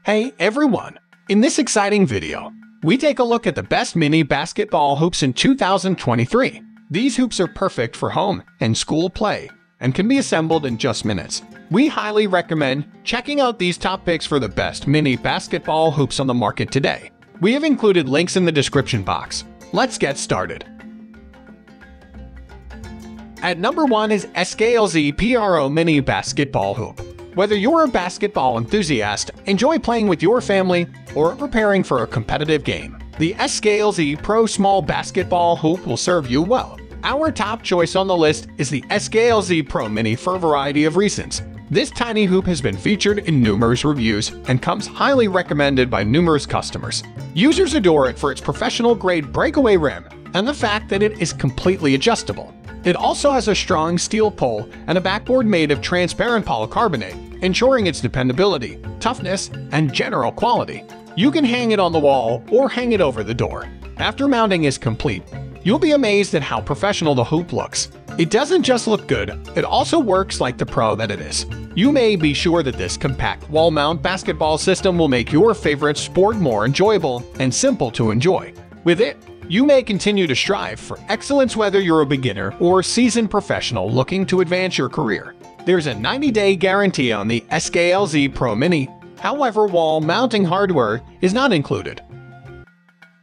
Hey everyone! In this exciting video, we take a look at the best mini basketball hoops in 2023. These hoops are perfect for home and school play and can be assembled in just minutes. We highly recommend checking out these top picks for the best mini basketball hoops on the market today. We have included links in the description box. Let's get started. At number 1 is SKLZ Pro Mini Basketball Hoop. Whether you're a basketball enthusiast, enjoy playing with your family, or preparing for a competitive game, the SKLZ Pro Small Basketball Hoop will serve you well. Our top choice on the list is the SKLZ Pro Mini for a variety of reasons. This tiny hoop has been featured in numerous reviews and comes highly recommended by numerous customers. Users adore it for its professional-grade breakaway rim and the fact that it is completely adjustable. It also has a strong steel pole and a backboard made of transparent polycarbonate, ensuring its dependability, toughness, and general quality. You can hang it on the wall or hang it over the door. After mounting is complete, you'll be amazed at how professional the hoop looks. It doesn't just look good, it also works like the pro that it is. You may be sure that this compact wall-mount basketball system will make your favorite sport more enjoyable and simple to enjoy. With it, you may continue to strive for excellence whether you're a beginner or seasoned professional looking to advance your career. There's a 90-day guarantee on the SKLZ Pro Mini, however, wall mounting hardware is not included.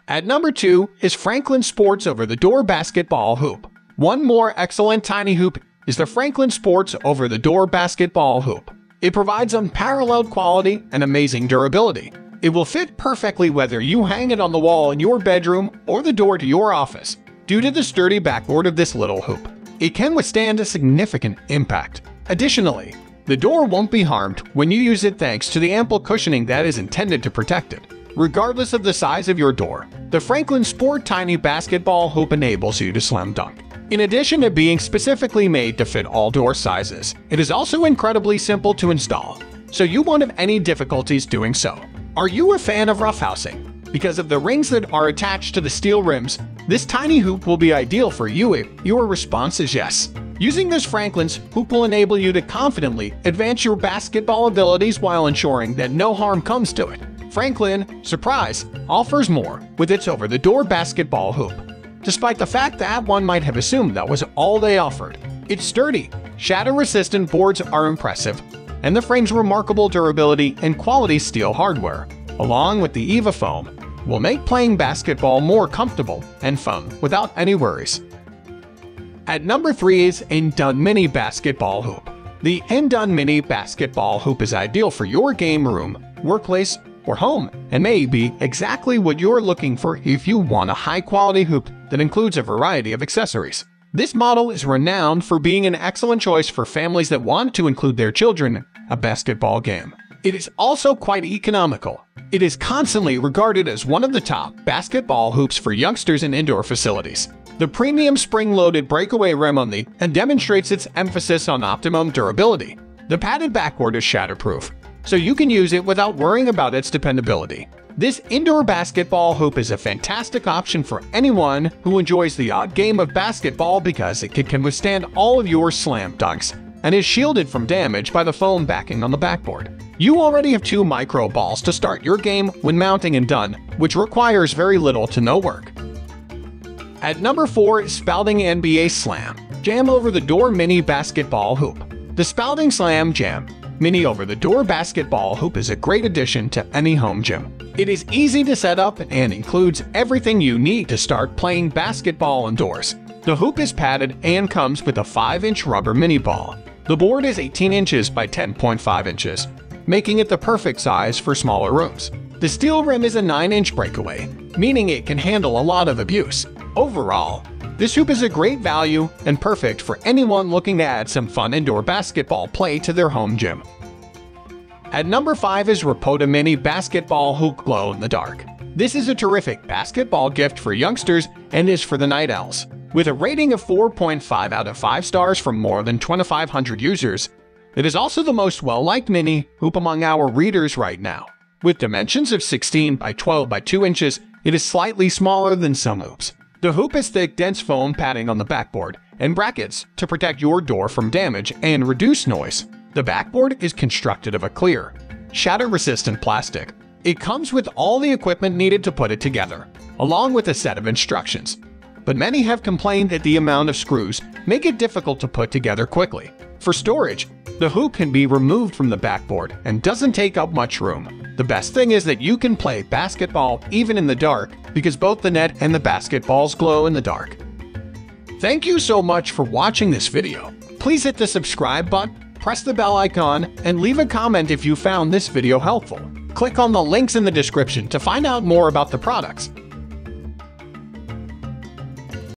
At number 2 is Franklin Sports Over-the-Door Basketball Hoop. One more excellent tiny hoop is the Franklin Sports Over-the-Door Basketball Hoop. It provides unparalleled quality and amazing durability. It will fit perfectly whether you hang it on the wall in your bedroom or the door to your office. Due to the sturdy backboard of this little hoop, it can withstand a significant impact. Additionally, the door won't be harmed when you use it thanks to the ample cushioning that is intended to protect it. Regardless of the size of your door, the Franklin Sport Tiny Basketball Hoop enables you to slam dunk. In addition to being specifically made to fit all door sizes, it is also incredibly simple to install, so you won't have any difficulties doing so. Are you a fan of roughhousing? Because of the rings that are attached to the steel rims, this tiny hoop will be ideal for you if your response is yes. Using this Franklin's hoop will enable you to confidently advance your basketball abilities while ensuring that no harm comes to it. Franklin, surprise, offers more with its over-the-door basketball hoop. Despite the fact that one might have assumed that was all they offered, its sturdy, shatter-resistant boards are impressive, and the frame's remarkable durability and quality steel hardware, along with the EVA foam, will make playing basketball more comfortable and fun without any worries. At number 3 is Undone Mini Basketball Hoop. The Undone Mini Basketball Hoop is ideal for your game room, workplace, or home, and may be exactly what you're looking for if you want a high-quality hoop that includes a variety of accessories. This model is renowned for being an excellent choice for families that want to include their children in a basketball game. It is also quite economical. It is constantly regarded as one of the top basketball hoops for youngsters in indoor facilities. The premium spring-loaded breakaway rim on the and demonstrates its emphasis on optimum durability. The padded backboard is shatterproof, so you can use it without worrying about its dependability. This indoor basketball hoop is a fantastic option for anyone who enjoys the odd game of basketball because it can withstand all of your slam dunks and is shielded from damage by the foam backing on the backboard. You already have 2 micro balls to start your game when mounting and done, which requires very little to no work. At number 4 is Spalding NBA Slam Jam Over-the-Door Mini Basketball Hoop. The Spalding Slam Jam Mini Over-the-Door Basketball Hoop is a great addition to any home gym. It is easy to set up and includes everything you need to start playing basketball indoors. The hoop is padded and comes with a 5-inch rubber mini ball. The board is 18 inches by 10.5 inches, making it the perfect size for smaller rooms. The steel rim is a 9-inch breakaway, meaning it can handle a lot of abuse. Overall, this hoop is a great value and perfect for anyone looking to add some fun indoor basketball play to their home gym. At number 5 is Ropoda Mini Basketball Hoop Glow in the Dark. This is a terrific basketball gift for youngsters and is for the night owls. With a rating of 4.5 out of 5 stars from more than 2,500 users, it is also the most well-liked mini hoop among our readers right now. With dimensions of 16 by 12 by 2 inches, it is slightly smaller than some hoops. The hoop has thick, dense foam padding on the backboard and brackets to protect your door from damage and reduce noise. The backboard is constructed of a clear, shatter-resistant plastic. It comes with all the equipment needed to put it together, along with a set of instructions. But many have complained that the amount of screws make it difficult to put together quickly. For storage, the hoop can be removed from the backboard and doesn't take up much room. The best thing is that you can play basketball even in the dark because both the net and the basketballs glow in the dark. Thank you so much for watching this video. Please hit the subscribe button, press the bell icon, and leave a comment if you found this video helpful. Click on the links in the description to find out more about the products.